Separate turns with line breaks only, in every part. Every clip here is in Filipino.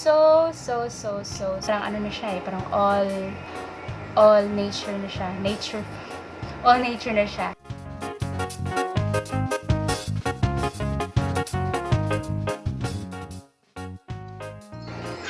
so parang ano na siya parang all nature na siya. All nature na siya.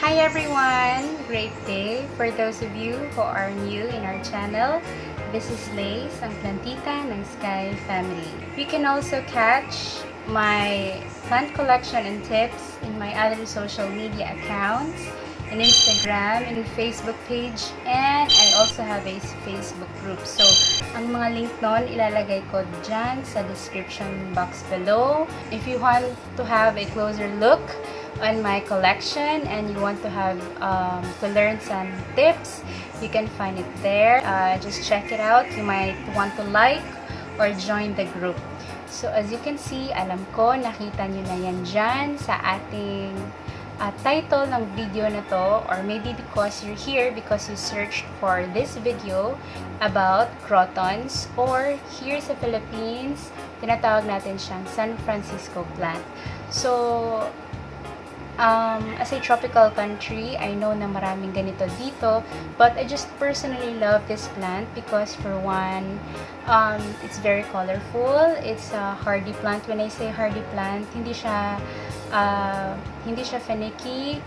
Hi everyone! Great day for those of you who are new in our channel. This is Lace, ang Plantita ng Sky Family. You can also catch my plant collection and tips in my other social media accounts, in Instagram, and Facebook page, and I also have a Facebook group. So, ang mga link nun, ilalagay ko dyan sa description box below. If you want to have a closer look on my collection and you want to have to learn some tips, you can find it there. Just check it out. You might want to like or join the group. So as you can see, alam ko nakita nyo na yan dyan sa ating title ng video na to, or maybe because you're here because you searched for this video about crotons, or here sa Philippines tinatawag natin siyang San Francisco plant. So as a tropical country, I know na maraming ganito dito, but I just personally love this plant because for one, it's very colorful. It's a hardy plant. When I say hardy plant, hindi siya finicky.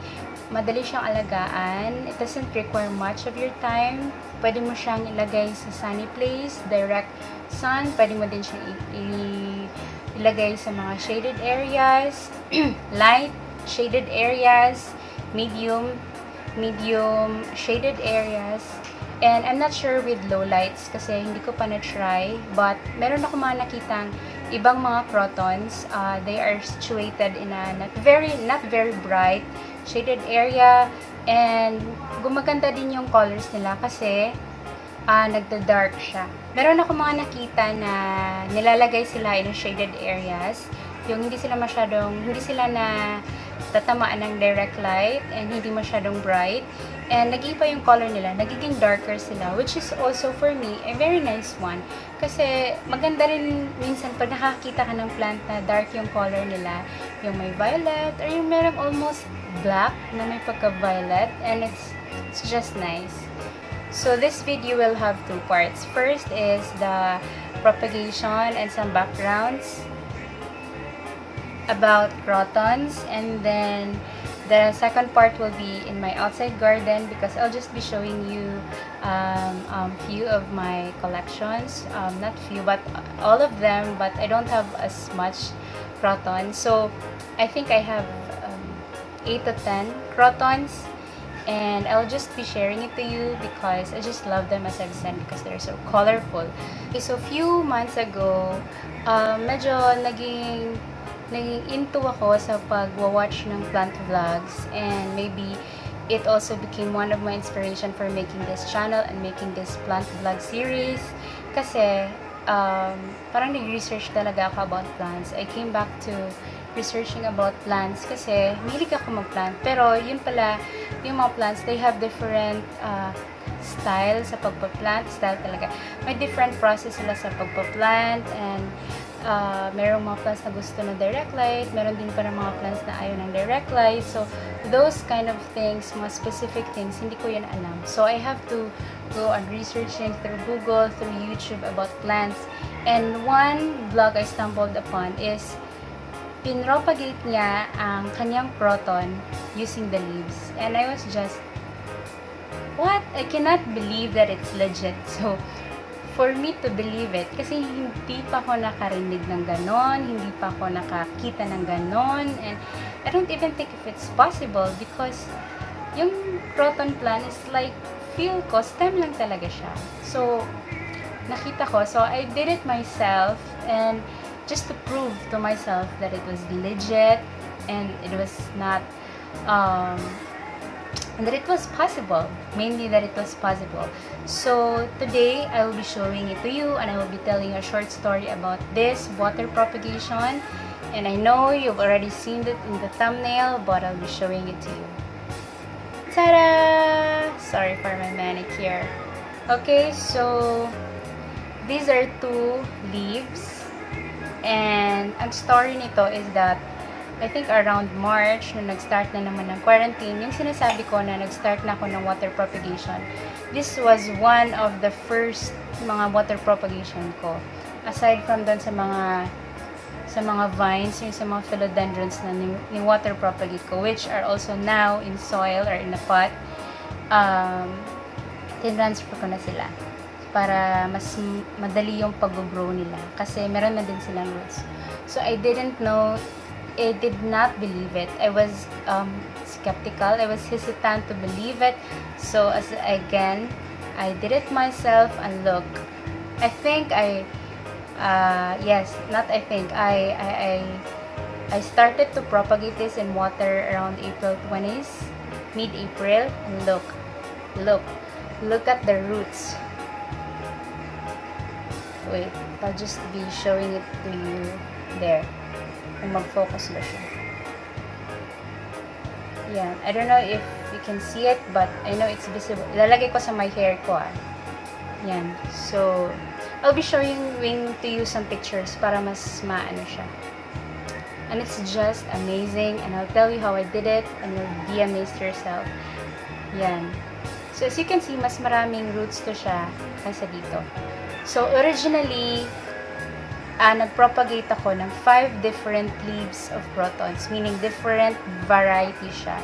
Madali siyang alagaan. It doesn't require much of your time. Pwede mo siyang ilagay sa sunny place, direct sun. Pwede mo din siyang ilagay sa mga shaded areas, light shaded areas, medium shaded areas, and I'm not sure with low lights kasi hindi ko pa na-try, but meron ako mga nakitang ibang mga crotons. They are situated in a not very bright shaded area, and gumaganda din yung colors nila kasi nagda-dark siya. Meron ako mga nakita na nilalagay sila in shaded areas, yung hindi sila na tatamaan ng direct light and hindi masyadong bright, and nag-iiba yung color nila, nagiging darker sila, which is also for me a very nice one kasi maganda rin minsan pag nakakita ka ng plant na dark yung color nila, yung may violet or yung merong almost black na may pagka-violet, and it's just nice. So this video will have two parts. First is the propagation and some backgrounds about crotons, and then the second part will be in my outside garden because I'll just be showing you few of my collections, not few but all of them, but I don't have as much crotons, so I think I have 8 to 10 crotons, and I'll just be sharing it to you because I just love them, as I've said, because they're so colorful. Okay, so a few months ago, medyo naging into ako sa pag-watch ng plant vlogs, and maybe it also became one of my inspiration for making this channel and making this plant vlog series kasi parang nag-research talaga ako about plants. I came back to researching about plants kasi mahilig ako mag-plant, pero yun pala, yung mga plants, they have different style sa pagpa-plant, style talaga. May different process sila sa pagpa-plant, and merong mga plants na gusto ng direct light, meron din parang mga plants na ayaw ng direct light. So, those kind of things, mga specific things, hindi ko yan alam. So, I have to go on researching through Google, through YouTube about plants. And one blog I stumbled upon is pinropagate niya ang kanyang croton using the leaves. And I was just, what? I cannot believe that it's legit. So, for me to believe it, kasi hindi pa ako nakarinig ng ganon, hindi pa ako nakakita ng ganon, and I don't even think if it's possible because yung croton plant is like, feel ko, stem lang talaga siya. So, nakita ko, so I did it myself, and just to prove to myself that it was legit, and it was not, and that it was possible, mainly that it was possible. So today I will be showing it to you, and I will be telling a short story about this water propagation, and I know you've already seen it in the thumbnail, but I'll be showing it to you. Ta-da! Sorry for my manicure. Okay, so these are two leaves, and ang story nito is that I think around March, nung nag-start na naman ng quarantine, yung sinasabi ko na nag-start na ako ng water propagation, this was one of the first mga water propagation ko. Aside from doon sa mga vines, yung sa mga philodendrons na ni water propagate ko, which are also now in soil or in a pot, tinransfer ko na sila para mas madali yung pag-grow nila kasi meron na din silang roots. So I did not believe it. I was skeptical. I was hesitant to believe it. So again, I did it myself and look. I think I started to propagate this in water around April 20s, mid-April, and look at the roots. Wait, I'll just be showing it to you there. Kung mag-focus ba siya. Yan. I don't know if you can see it, but I know it's visible. Ilalagay ko sa my hair ko, Yan. So, I'll be showing to you some pictures para mas maano siya. And it's just amazing. And I'll tell you how I did it. And you'll be amazed yourself. Yan. So, as you can see, mas maraming roots to siya kaysa dito. So, originally, nag-propagate ako ng 5 different leaves of crotons, meaning different variety siya.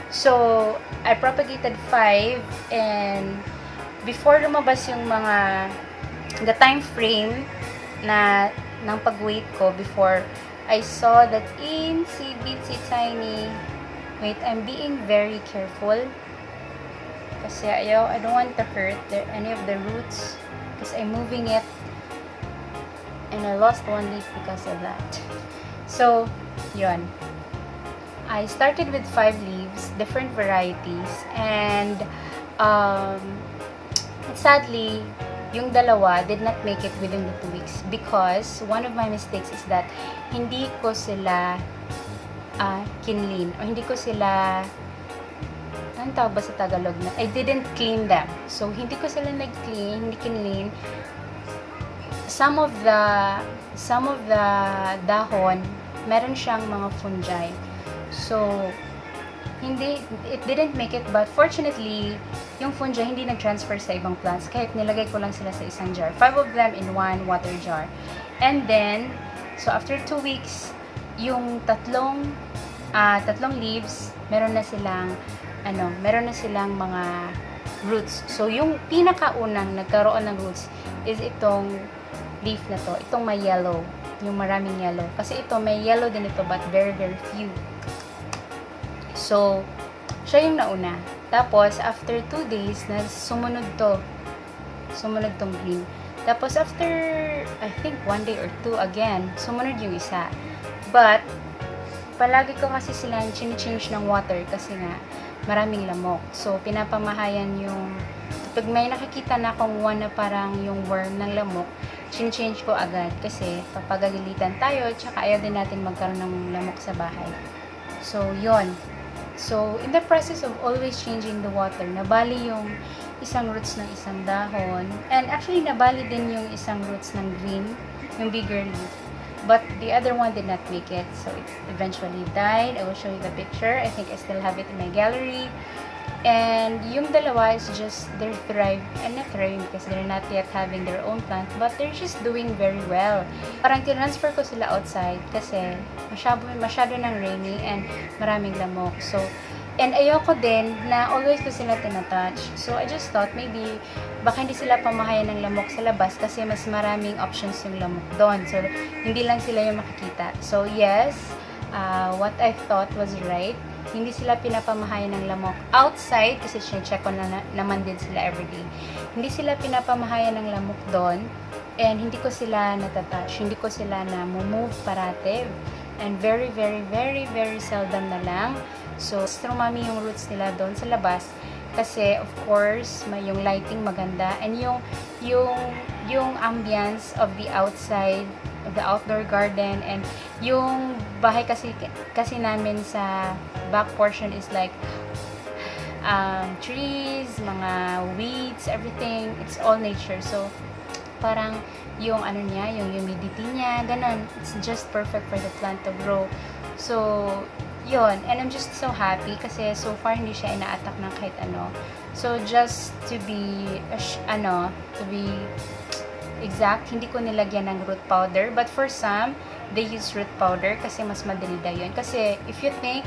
So, I propagated 5, and before lumabas yung the time frame ng pag-wait ko, before I saw that itsy tiny, wait, I'm being very careful kasi I don't want to hurt any of the roots because I'm moving it. And I lost one leaf because of that. So, yun. I started with 5 leaves, different varieties, and sadly, yung dalawa did not make it within the 2 weeks because one of my mistakes is that hindi ko sila kinlin, o hindi ko sila, anong tawag ba sa Tagalog na? I didn't clean them. So, hindi ko sila nag-clean, hindi kinlin. Some of the dahon, meron siyang mga fungi. So, it didn't make it, but fortunately, yung fungi hindi nag-transfer sa ibang plants kahit nilagay ko lang sila sa isang jar. 5 of them in one water jar. And then, so after 2 weeks, yung tatlong leaves, meron na silang mga roots. So, yung pinakaunang nagkaroon ng roots is itong leaf na to. Itong may yellow. Yung maraming yellow. Kasi ito, may yellow din ito, but very, very few. So, siya yung nauna. Tapos, after 2 days, sumunod tong green. Tapos, after, I think, 1 day or 2 again, sumunod yung isa. But, palagi ko kasi silang change ng water kasi nga, maraming lamok. So, pinapamahayan yung, pag may nakikita na akong one na parang yung worm ng lamok, change ko agad kasi papagagalitan tayo, tsaka ayaw din natin magkaroon ng lamok sa bahay. So, yon. So, in the process of always changing the water, nabali yung isang roots ng isang dahon, and actually, nabali din yung isang roots ng green, yung bigger leaf. But the other one did not make it, so it eventually died. I will show you the picture. I think I still have it in my gallery. And yung dalawa is just, they're thriving, and not thriving because they're not yet having their own plant, but they're just doing very well. Parang tinransfer ko sila outside kasi masyado ng rainy and maraming lamok. So, and ayoko din na always ko sila tinatouch. So, I just thought maybe baka hindi sila pamahayan ng lamok sa labas kasi mas maraming options yung lamok doon. So, hindi lang sila yung makikita. So, yes, what I thought was right. Hindi sila pinapamahayan ng lamok outside kasi check ko naman din sila everyday. Hindi sila pinapamahayan ng lamok doon and hindi ko sila natatouch. Hindi ko sila na-move parate and very, very, very, very seldom na lang. So, strumami yung roots nila doon sa labas kasi of course, yung lighting maganda and yung ambience of the outside, of the outdoor garden, and yung bahay kasi namin sa back portion is like trees, mga weeds, everything, it's all nature. So, parang yung yung humidity niya, ganun, it's just perfect for the plant to grow. So, yun. And I'm just so happy kasi so far hindi siya ina-attack ng kahit ano. So, just to be, to be exact, hindi ko nilagyan ng root powder. But for some, they use root powder kasi mas madali daw yun. Kasi if you think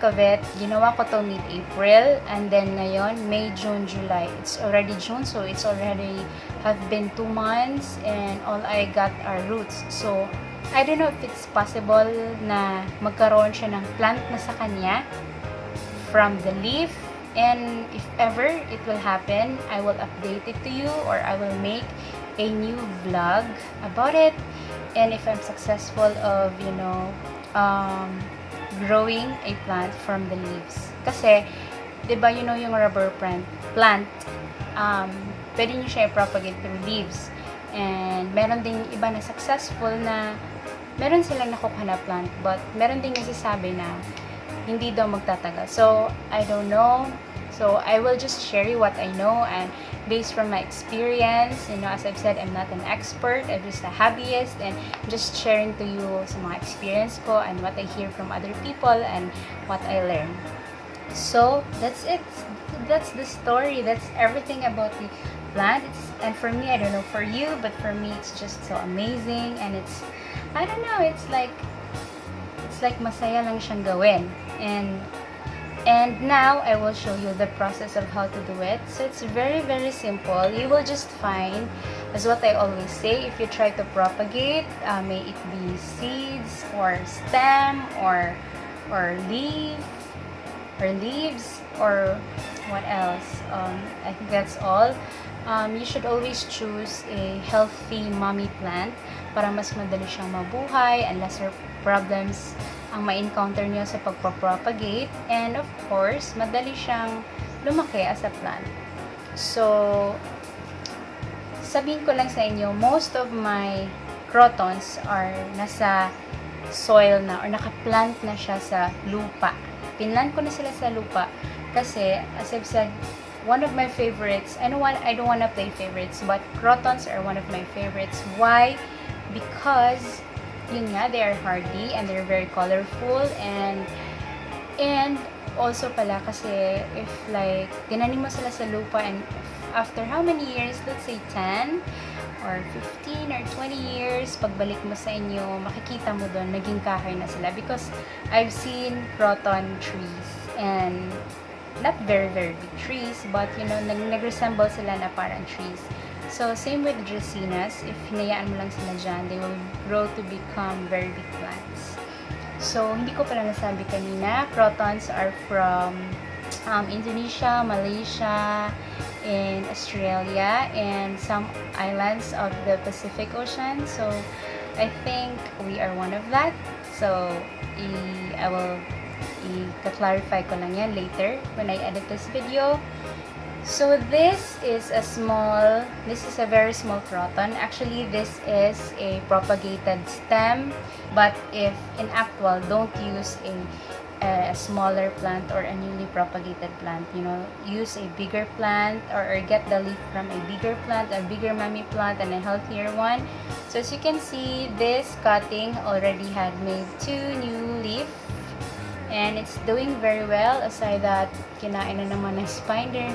of it, ginawa ko to mid-April, and then ngayon, May, June, July. It's already June, so it's already have been 2 months, and all I got are roots. So, I don't know if it's possible na magkaroon siya ng plant na sa kanya from the leaf, and if ever it will happen, I will update it to you, or I will make a new vlog about it. And if I'm successful of, growing a plant from the leaves. Kasi, diba, yung rubber plant, pwede nyo siya i-propagate through leaves. And meron ding iba na successful na meron silang nakukuha na plant, but meron ding nagsasabi na hindi daw magtatagal. So, I don't know. So, I will just share you what I know, and based from my experience, as I've said, I'm not an expert, I'm just a hobbyist, and just sharing to you sa mga experience ko and what I hear from other people and what I learn. So, that's it. That's the story. That's everything about the plant. And for me, I don't know for you, but for me, it's just so amazing, and I don't know, it's like masaya lang siyang gawin. And now, I will show you the process of how to do it. So, it's very, very simple. You will just find, as what I always say, if you try to propagate, may it be seeds, or stem, or leaf, or leaves, or what else? I think that's all. You should always choose a healthy mommy plant para mas madali siyang mabuhay and lesser problems ang ma-encounter nyo sa pagpapropagate, and of course, madali siyang lumaki as a plant. So, sabihin ko lang sa inyo, most of my crotons are nasa soil na, or naka-plant na siya sa lupa. Pinlant ko na sila sa lupa kasi, as I've said, one of my favorites, I don't want to play favorites, but crotons are one of my favorites. Why? Because yun nga, they are hardy and they're very colorful, and also pala kasi if like tinanim mo sila sa lupa, and after how many years, let's say 10 or 15 or 20 years, pagbalik mo sa inyo, makikita mo doon naging kahoy na sila, because I've seen croton trees, and not very very big trees, but nag-resemble sila na parang trees. So, same with dracaenas. If hinayaan mo lang sila dyan, they will grow to become very big plants. So, hindi ko pala nasabi kanina, crotons are from Indonesia, Malaysia, and Australia, and some islands of the Pacific Ocean. So, I think we are one of that. So, I will i-clarify ko lang yan later when I edit this video. So, this is a very small croton. Actually, this is a propagated stem, but if in actual, don't use a smaller plant or a newly propagated plant. Use a bigger plant, or get the leaf from a bigger plant, a bigger mommy plant, and a healthier one. So, as you can see, this cutting already had made 2 new leaves, and it's doing very well. Aside that, kinain na naman ng spider.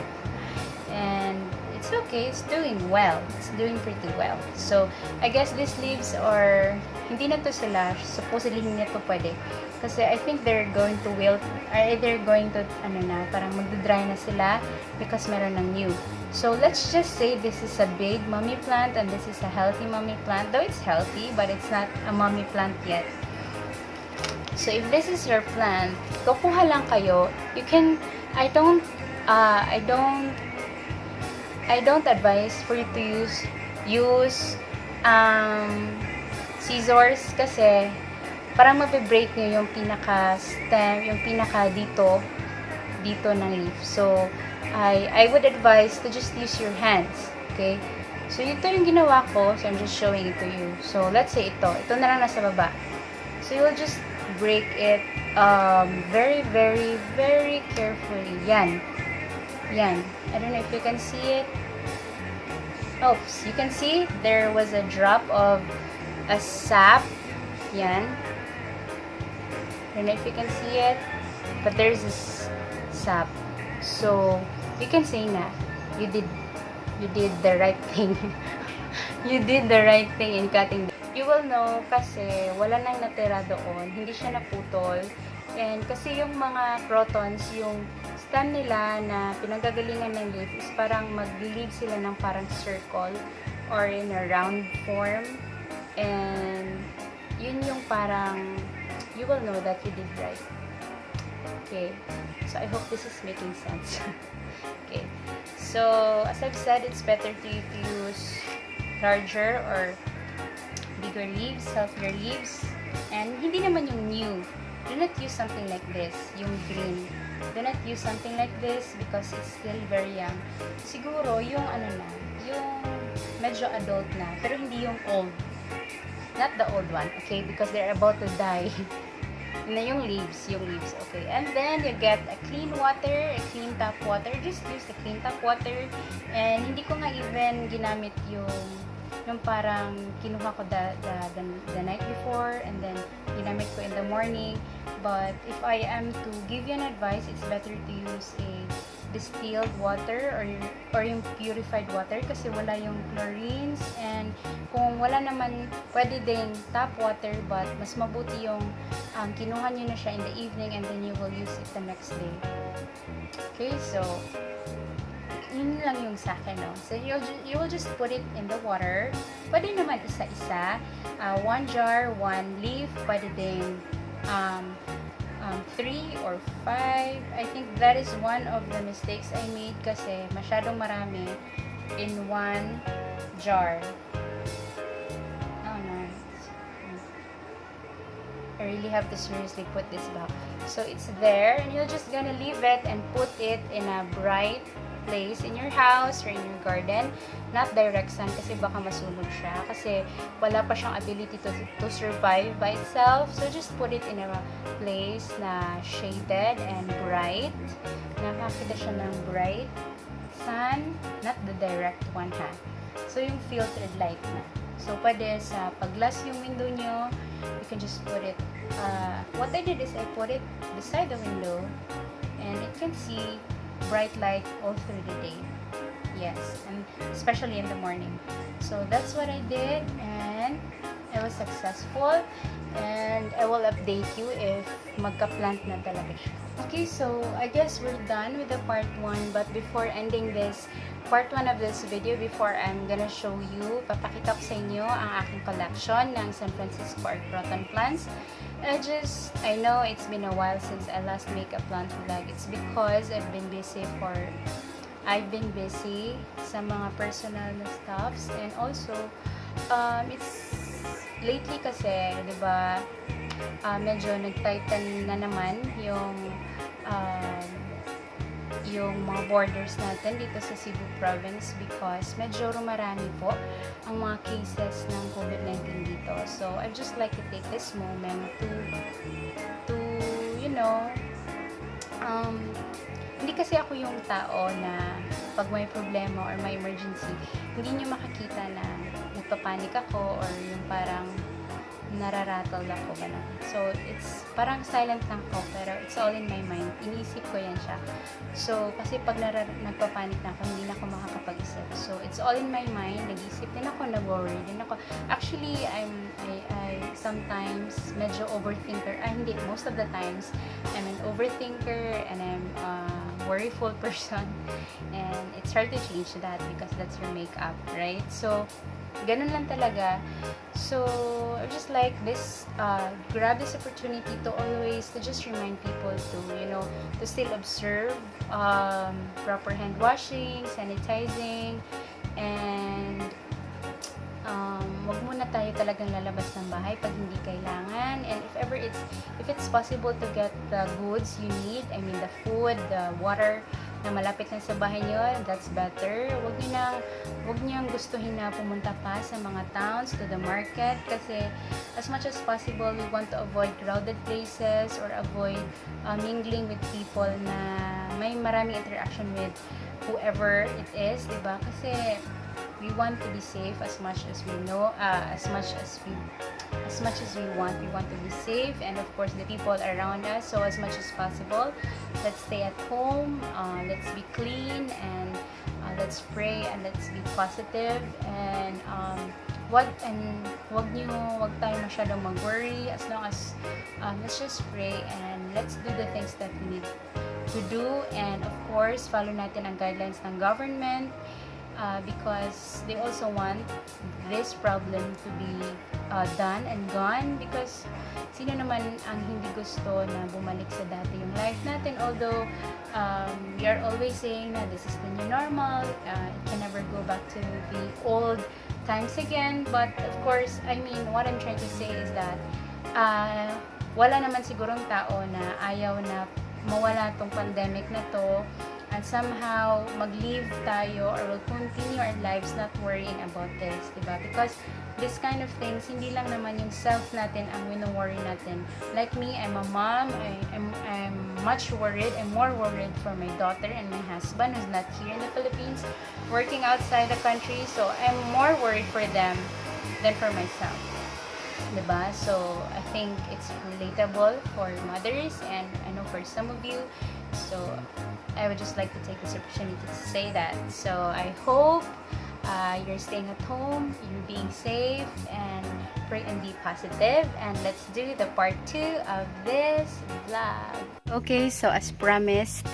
And it's okay, it's doing well. It's doing pretty well. So, I guess these leaves are, hindi na to sila, supposedly hindi na to pwede. Kasi I think they're going to wilt, or they're going to, parang magdadry na sila because meron ng new. So, let's just say this is a big mommy plant and this is a healthy mommy plant. Though it's healthy, but it's not a mommy plant yet. So, if this is your plant, kukuha lang kayo. You can, I don't advise for you to use scissors, kasi parang mabe-break nyo yung pinaka-stem, yung pinaka-dito ng leaf. So, I would advise to just use your hands. Okay? So, ito yung ginawa ko. So, I'm just showing it to you. So, let's say ito. Ito na lang nasa baba. So, you will just break it very, very, very carefully. Yan. I don't know if you can see it. Oops, you can see there was a drop of a sap. Yan. I don't know if you can see it, but there's this sap. So, you can say na, you did the right thing. You did the right thing in cutting. You will know kasi wala nang natira doon, hindi siya naputol. And kasi yung mga crotons, yung stem nila na pinagagalingan ng leaf is parang mag-leave sila ng parang circle or in a round form. And yun yung parang you will know that you did right. Okay, so I hope this is making sense. Okay, so as I've said, it's better to use larger or bigger leaves, healthier leaves, and hindi naman yung new. Do not use something like this, yung green. Do not use something like this because it's still very young. Siguro yung ano na, yung medyo adult na, pero hindi yung old. Not the old one, okay? Because they're about to die. Na yung leaves, okay. And then you get a clean water, a clean tap water. Just use the clean tap water. And hindi ko nga even ginamit yung parang kinuha ko the night before and then ginamit ko in the morning. But if I am to give you an advice, it's better to use a distilled water or yung purified water kasi wala yung chlorines, and kung wala naman pwede ding tap water, but mas mabuti yung kinuha nyo na siya in the evening and then you will use it the next day. Okay, so yun lang yung sa akin, no? So you will just put it in the water. Pwede naman isa-isa, 1 jar, 1 leaf, pwede ding 3 or 5. I think that is one of the mistakes I made kasi masyadong marami in 1 jar. Oh no. I really have to seriously put this back. So it's there and you're just gonna leave it and put it in a bright place in your house or in your garden, not direct sun kasi baka masunog siya kasi wala pa siyang ability to survive by itself. So just put it in a place na shaded and bright, nakakita siya ng bright sun, not the direct one ha. So yung filtered light na. So pwede sa pag-glass yung window nyo, you can just put it, what I did is I put it beside the window and it can see bright light all through the day. Yes, and especially in the morning. So that's what I did and I was successful and I will update you if magka-plant na talaga siya. Okay, so I guess we're done with the part 1, but before ending this part 1 of this video, before I'm gonna show you, papakita ko sa inyo ang aking collection ng San Francisco or Croton plants. I know it's been a while since I last make a plant vlog. It's because I've been busy sa mga personal na stuffs, and also it's lately kasi, 'di ba, medyo nag-tighten na naman yung mga borders natin dito sa Cebu province because medyo rumarami po ang mga cases ng COVID-19 dito. So, I'd just like to take this moment to you know, hindi kasi ako yung tao na pag may problema or may emergency, hindi nyo makakita na nagpapanik ako or yung parang nararattle ako, gano'n. So, it's parang silent lang ko, pero it's all in my mind. Iniisip ko yan siya. So, kasi pag nagpapanik na ako, hindi na ako makakapag-isip. So, it's all in my mind. Nag-isip din ako, nag-worry din ako. Actually, I sometimes medyo overthinker. Hindi, most of the times, I'm an overthinker and I'm a worryful person. And it's hard to change that because that's your makeup, right? So, ganun lang talaga. So, I just like this, grab this opportunity to always, to just remind people to, you know, to still observe proper hand washing, sanitizing, and wag muna tayo talagang lalabas ng bahay pag hindi kailangan. And if it's possible to get the goods you need, I mean the food, the water, na malapit lang sa bahay nyo, that's better. Huwag niyo gustuhin na pumunta pa sa mga towns, to the market, kasi as much as possible, we want to avoid crowded places or avoid mingling with people na may maraming interaction with whoever it is, diba? Kasi we want to be safe as much as we know, as much as we want. We want to be safe, and of course the people around us. So as much as possible, let's stay at home, let's be clean, and let's pray, and let's be positive, and wag tayo masyadong mag-worry, as long as let's just pray, and let's do the things that we need to do, and of course follow natin ang guidelines ng government, because they also want this problem to be done and gone, because sino naman ang hindi gusto na bumalik sa dati yung life natin, although we are always saying na this is the new normal, it can never go back to the old times again, but of course, I mean, what I'm trying to say is that wala naman sigurong tao na ayaw na mawala tong pandemic na to, and somehow mag-live tayo or will continue our lives not worrying about this, diba? Because this kind of things, hindi lang naman yung self natin ang wino-worry natin. Like me, I'm a mom, I'm much worried, I'm more worried for my daughter and my husband who's not here in the Philippines, working outside the country, so I'm more worried for them than for myself. Diba? So, I think it's relatable for mothers, and I know for some of you, so I would just like to take this opportunity to say that. So, I hope you're staying at home, you're being safe, and pray and be positive, and let's do the part 2 of this vlog. Okay, so as promised,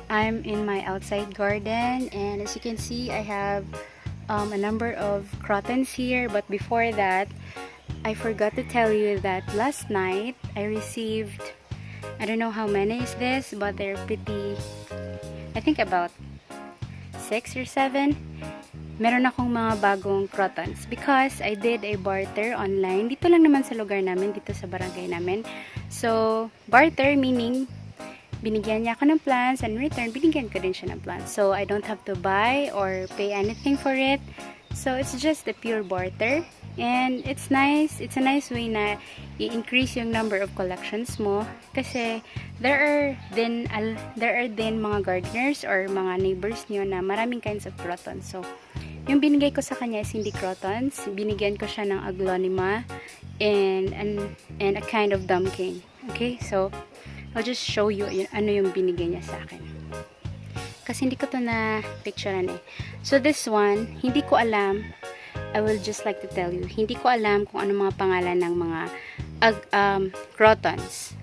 I'm in my outside garden, and as you can see, I have a number of crotons here, but before that, I forgot to tell you that last night I received, I don't know how many is this, but they're pretty, I think about 6 or 7. Meron akong mga bagong crotons because I did a barter online. Dito lang naman sa lugar namin, dito sa barangay namin. So, barter meaning binigyan niya ako ng plants, and in return, binigyan ko din siya ng plants. So, I don't have to buy or pay anything for it. So, it's just a pure barter. And it's nice. It's a nice way na i-increase yung number of collections mo. Kasi there are din mga gardeners or mga neighbors niyo na maraming kinds of crotons. So, yung binigay ko sa kanya is hindi crotons. Binigyan ko siya ng aglonema and a kind of dumpkin. Okay? So, I'll just show you ano yung binigay niya sa akin. Kasi hindi ko to na picturean eh. So, this one, hindi ko alam. I will just like to tell you, hindi ko alam kung ano mga pangalan ng mga crotons.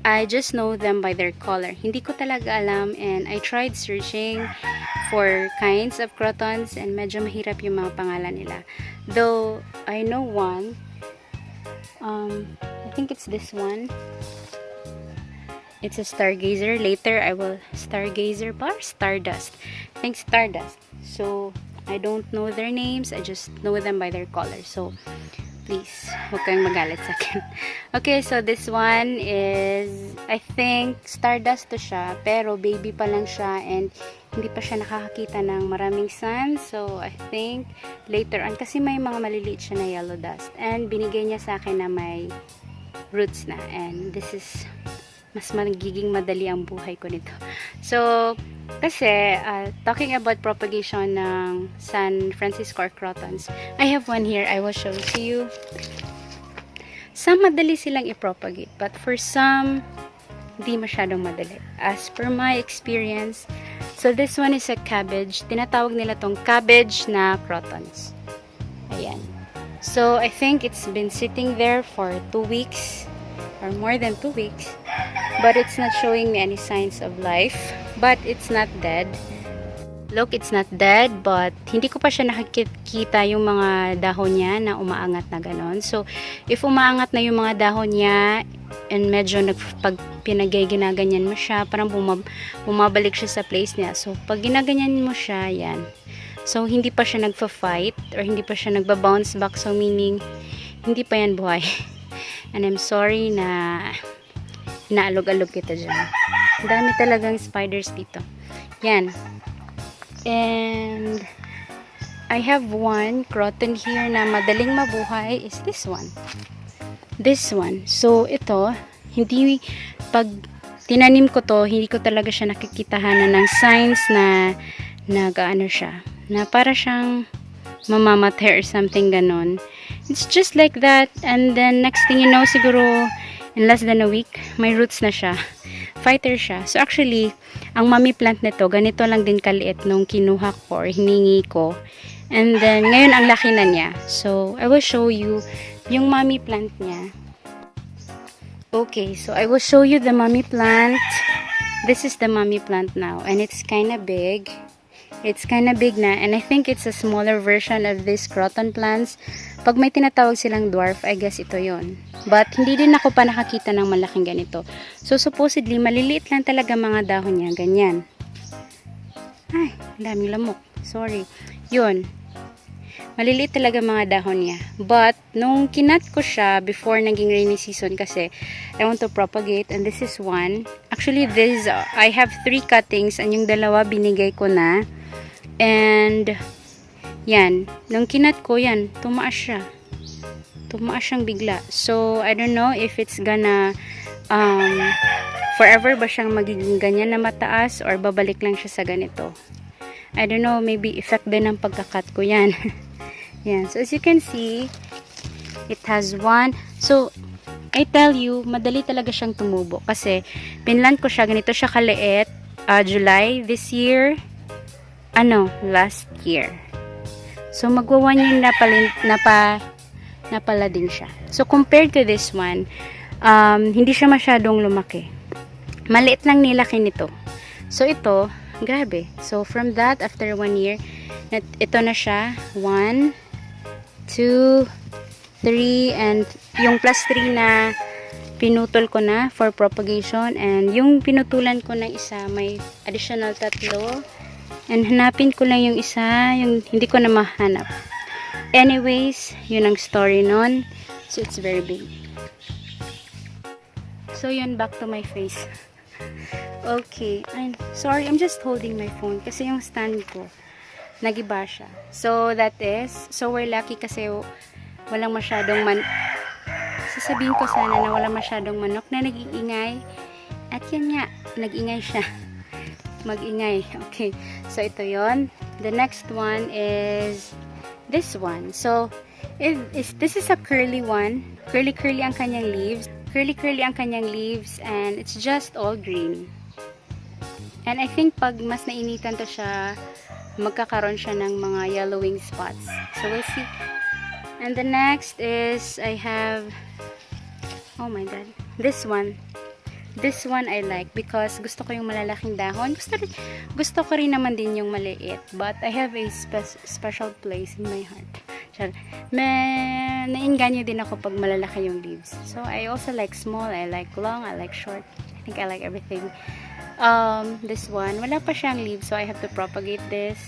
I just know them by their color. Hindi ko talaga alam, and I tried searching for kinds of crotons, and medyo mahirap yung mga pangalan nila. Though, I know one. I think it's this one. It's a stargazer. Later, I will stargazer bar stardust. I think stardust. So, I don't know their names. I just know them by their color. So, please, huwag kayong magalit sa akin. Okay, so this one is, I think, stardust to siya. Pero baby pa lang siya, and hindi pa siya nakakakita ng maraming sun. So, I think, later on, kasi may mga maliliit siya na yellow dust. And binigay niya sa akin na may roots na. And this is, mas magiging madali ang buhay ko nito. So, kasi, talking about propagation ng San Francisco or Crotons, I have one here. I will show it to you. Some madali silang i-propagate, but for some, di masyadong madali. As per my experience, so this one is a cabbage. Tinatawag nila tong cabbage na Crotons. Ayan. So, I think it's been sitting there for 2 weeks or more than 2 weeks. But it's not showing me any signs of life. But it's not dead. Look, it's not dead, but hindi ko pa siya nakikita yung mga dahon niya na umaangat na ganon. So, if umaangat na yung mga dahon niya, and medyo pag ginaganyan mo siya, parang bumabalik siya sa place niya. So, pag ginaganyan mo siya, yan. So, hindi pa siya nagfa-fight, or hindi pa siya nagba-bounce back. So, meaning, hindi pa yan buhay. And I'm sorry na inaalog-alog kita dyan. Ang dami talagang spiders dito. Yan. And I have one croton here na madaling mabuhay is this one. This one. So, ito, hindi, pag tinanim ko to, hindi ko talaga siya nakikitahan ng signs na nag-ano siya, na para siyang mamamatay or something ganon. It's just like that, and then next thing you know, siguro in less than a week, may roots na siya. Fighter siya. So actually, ang mommy plant nito, ganito lang din kaliit nung kinuha ko or hiningi ko. And then, ngayon ang laki na niya. So, I will show you yung mommy plant niya. Okay, so I will show you the mommy plant. This is the mommy plant now, and it's kind of big. It's kind of big na, and I think it's a smaller version of these Croton plants. Pag may tinatawag silang dwarf, I guess ito yon. But hindi din ako pa nakakita ng malaking ganito. So supposedly, maliliit lang talaga mga dahon niya, ganyan. Ay, daming lamok. Sorry. Yun. Maliliit talaga mga dahon niya. But, nung kinat ko siya before naging rainy season kasi I want to propagate, and this is one. Actually, this, I have 3 cuttings, and yung dalawa binigay ko na. And, yan. Nung kinat ko, yan, tumaas siya. Tumaas siyang bigla. So, I don't know if it's gonna, forever ba siyang magiging ganyan na mataas, or babalik lang siya sa ganito. I don't know, maybe effect din ng pagkakat ko yan. Yan. So, as you can see, it has one. So, I tell you, madali talaga siyang tumubo. Kasi, pinlant ko siya, ganito siya kaliit. July this year. Last year. So, magwa 1 year na pala din siya. So, compared to this one, hindi siya masyadong lumaki. Maliit lang nilaki nito. So, ito, grabe. So, from that, after 1 year, ito na siya. 1, 2, 3, and yung plus 3 na pinutol ko na for propagation, and yung pinutulan ko na isa, may additional 3. And hanapin ko lang yung isa, yung hindi ko na mahanap. Anyways, yun ang story nun. So, it's very big. So, yun, back to my face. Okay, I'm sorry, I'm just holding my phone kasi yung stand ko, nagiba siya. So, that is, so we're lucky kasi walang masyadong sasabihin ko sana na walang masyadong manok na nag-iingay. At yan nga, nag-ingay siya. Mag-ingay. Okay. So, ito yon. The next one is this one. So, this is a curly one. Curly-curly ang kanyang leaves. Curly-curly ang kanyang leaves, and it's just all green. And I think pag mas nainitan to siya, magkakaroon siya ng mga yellowing spots. So, we'll see. And the next is, I have, oh my god, this one. This one I like because gusto ko yung malalaking dahon. Gusto ko rin naman din yung maliit. But I have a special place in my heart. Nainganyo din ako pag malalaki yung leaves. So I also like small, I like long, I like short. I think I like everything. This one, wala pa siyang leaves, so I have to propagate this.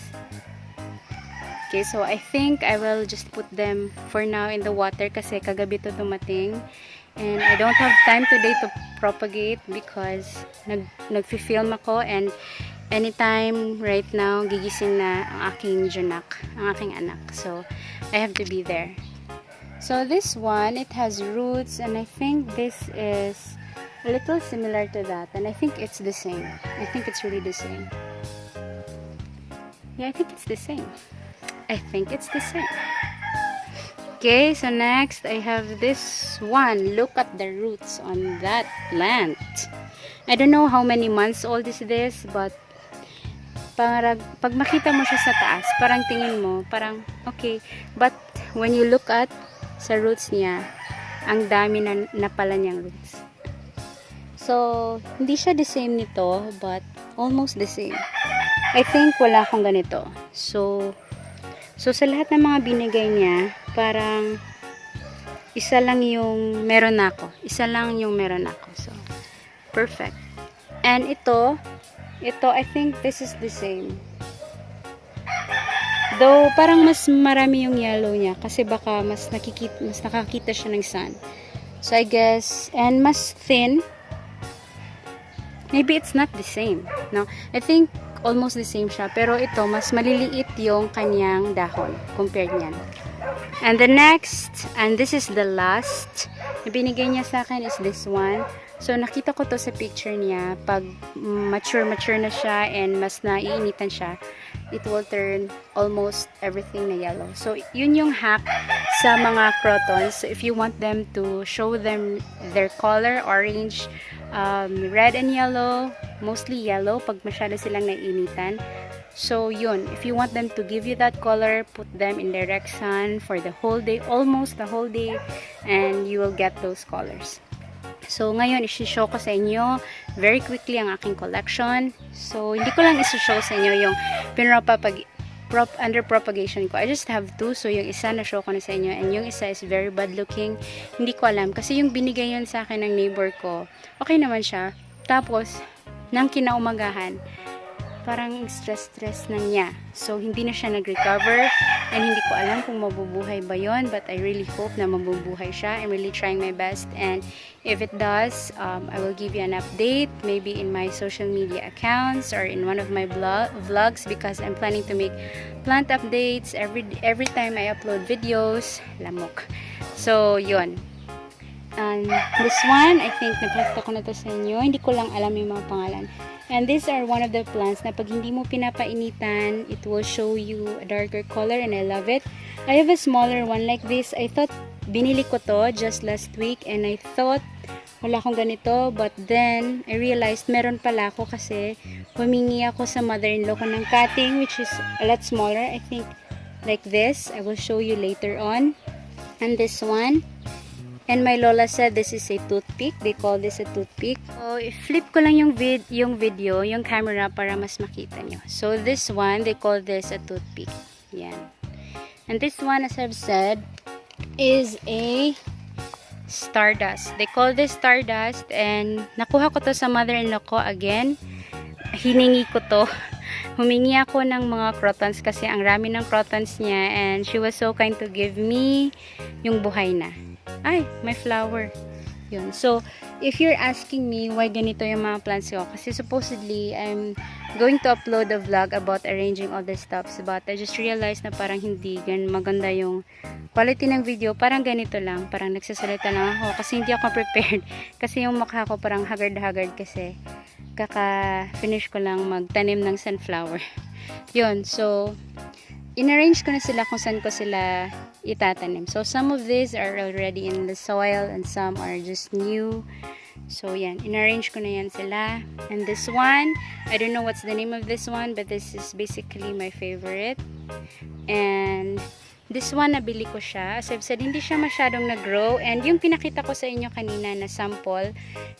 Okay, so I think I will just put them for now in the water kasi kagabi to dumating. And I don't have time today to propagate because nag-film ako, and anytime right now gigising na ang aking anak. So I have to be there. So this one, it has roots, and I think this is a little similar to that, and I think it's the same. I think it's really the same. Yeah, I think it's the same. Okay, so next I have this one. Look at the roots on that plant. I don't know how many months old is this, but pag makita mo siya sa taas, parang tingin mo, parang okay. But when you look at sa roots niya, ang dami na pala niyang roots. So, hindi siya the same nito, but almost the same. I think wala akong ganito. So sa lahat ng mga binigay niya, parang isa lang yung meron ako. So, perfect. And ito, I think this is the same. Though, parang mas marami yung yellow niya kasi baka mas nakakita siya ng sun. So, I guess, and mas thin. Maybe it's not the same. No, I think almost the same siya. Pero ito, mas maliliit yung kanyang dahon compared niyan. And the next, and this is the last, na binigay niya sa akin is this one. So, nakita ko to sa picture niya. Pag mature na siya and mas naiinitan siya, it will turn almost everything na yellow. So, yun yung hack sa mga crotons. So, if you want them to show them their color, orange, red and yellow, mostly yellow, pag masyado silang naiinitan. So, yun. If you want them to give you that color, put them in direct sun for the whole day, almost the whole day, and you will get those colors. So, ngayon, isi-show ko sa inyo very quickly ang aking collection. So, hindi ko lang isi-show sa inyo yung under propagation ko. I just have two. So, yung isa na-show ko na sa inyo. And yung isa is very bad looking. Hindi ko alam. Kasi yung binigay yun sa akin ng neighbor ko, okay naman siya. Tapos, nang kinaumagahan, parang stress na niya. So, hindi na siya nag-recover. And hindi ko alam kung mabubuhay ba yon, but I really hope na mabubuhay siya. I'm really trying my best. And if it does, I will give you an update. Maybe in my social media accounts or in one of my vlogs, because I'm planning to make plant updates every time I upload videos. Lamok. So, yon. And this one, I think napakita ko na to sa inyo. Hindi ko lang alam yung mga pangalan. And these are one of the plants na pag hindi mo pinapainitan, it will show you a darker color, and I love it. I have a smaller one like this. I thought binili ko to just last week, and I thought wala akong ganito, but then I realized meron pala ako kasi humingi ako sa mother-in-law ko ng cutting, which is a lot smaller. I think like this. I will show you later on. And this one. And my lola said this is a toothpick. They call this a toothpick. So, i-flip ko lang yung video, yung camera para mas makita nyo. So, this one, they call this a toothpick. Yan. And this one, as I've said, is a stardust. They call this stardust. And nakuha ko to sa mother-in-law ko again. Hiningi ko to. Humingi ako ng mga crotons kasi ang rami ng crotons niya. And she was so kind to give me yung buhay na. Ay, may flower. Yun. So, if you're asking me why ganito yung mga plants ko, kasi supposedly, I'm going to upload a vlog about arranging all the stuffs, but I just realized na parang hindi maganda yung quality ng video. Parang ganito lang. Parang nagsasalita lang ako kasi hindi ako prepared. Kasi yung mukha ko parang haggard kasi kaka-finish ko lang magtanim ng sunflower. Yun. So, in-arrange ko na sila kung saan ko sila itatanim. So, some of these are already in the soil and some are just new. So, yan. In-arrange ko na yan sila. And this one, I don't know what's the name of this one, but this is basically my favorite. And this one, nabili ko siya. As I've said, hindi siya masyadong nag-grow. And yung pinakita ko sa inyo kanina na sample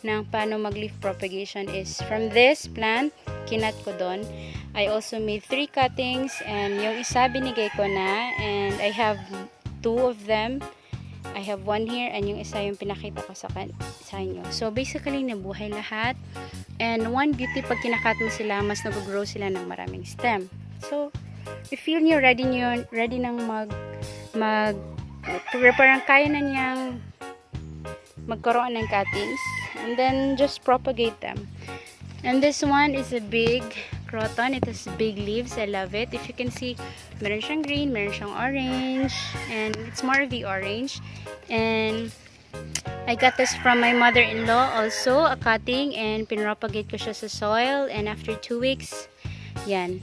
ng paano mag-leaf propagation is from this plant. Kinat ko doon. I also made 3 cuttings, and yung isa binigay ko na, and I have 2 of them. I have one here, and yung isa yung pinakita ko sa inyo. So, basically, nabuhay lahat. And one beauty, pag kinakat mo sila, mas nag-grow sila ng maraming stem. So, if feel nyo ready nang parang kaya na niyang magkaroon ng cuttings, and then just propagate them. And this one is a big Croton. It has big leaves. I love it. If you can see, meron siyang green, meron siyang orange, and it's more of the orange. And I got this from my mother-in-law also, a cutting, and pinropagate ko siya sa soil. And after 2 weeks, yan,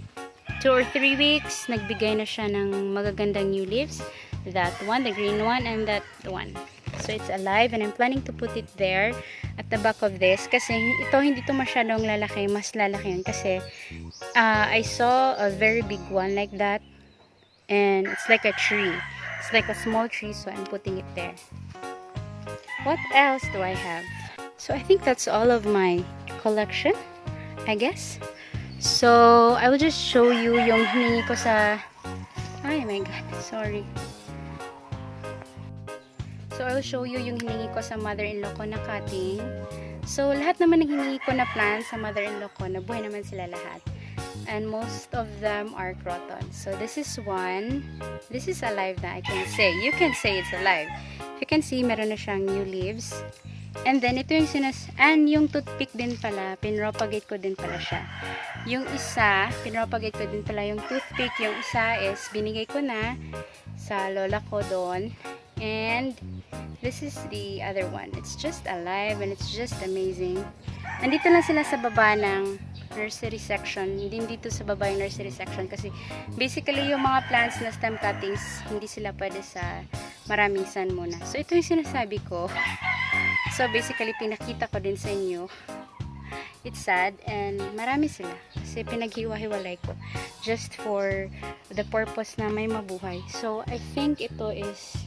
2 or 3 weeks, nagbigay na siya ng magagandang new leaves. That one, the green one, and that one. So, it's alive, and I'm planning to put it there at the back of this. Kasi ito, hindi to masyadong lalaki. Mas lalaki yun. Kasi I saw a very big one like that. And it's like a tree. It's like a small tree, so I'm putting it there. What else do I have? So, I think that's all of my collection, I guess. So, I will just show you yung hiningi ko sa... Oh my God, sorry. So, I'll show you yung hiningi ko sa mother-in-law ko na cutting. So, lahat naman ng hiningi ko na plants sa mother-in-law ko, nabuhay naman sila lahat. And most of them are crotons. So, this is one. This is alive na, I can say. You can say it's alive. If you can see, meron na siyang new leaves. And then, ito yung and yung toothpick din pala, pinropagate ko din pala siya. Yung isa, pinropagate ko din pala yung toothpick. Yung isa is, binigay ko na sa lola ko doon. And this is the other one. It's just alive and it's just amazing. Nandito lang sila sa baba ng nursery section. Hindi dito sa baba yung nursery section kasi basically yung mga plants na stem cuttings, hindi sila pwede sa maraming sun muna. So ito yung sinasabi ko. So basically pinakita ko din sa inyo. It's sad and marami sila kasi pinaghiwa-hiwalay ko just for the purpose na may mabuhay. So I think ito is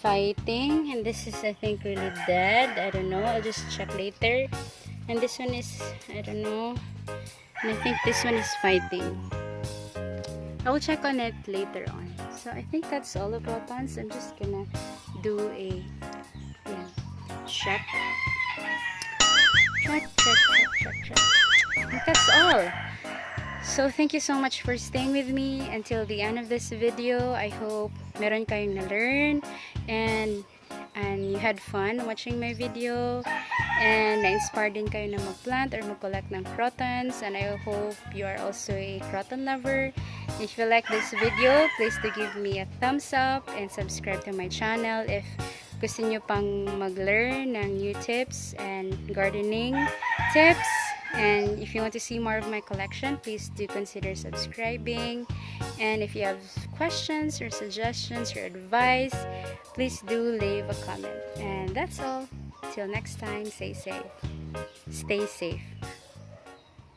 fighting and this is I think really dead. I don't know, I'll just check later. And this one is, I don't know, and I think this one is fighting. I will check on it later on. So I think that's all of Crotons. I'm just gonna do a check. I think that's all. So thank you so much for staying with me until the end of this video. I hope meron kayong na-learn and you had fun watching my video and na-inspire din kayo na mag-plant or mag-collect ng crotons, and I hope you are also a croton lover. If you like this video, please do give me a thumbs up and subscribe to my channel if gusto nyo pang mag-learn ng new tips and gardening tips. And if you want to see more of my collection, please do consider subscribing. And if you have questions or suggestions or advice, please do leave a comment. And that's all. Till next time, stay safe. Stay safe.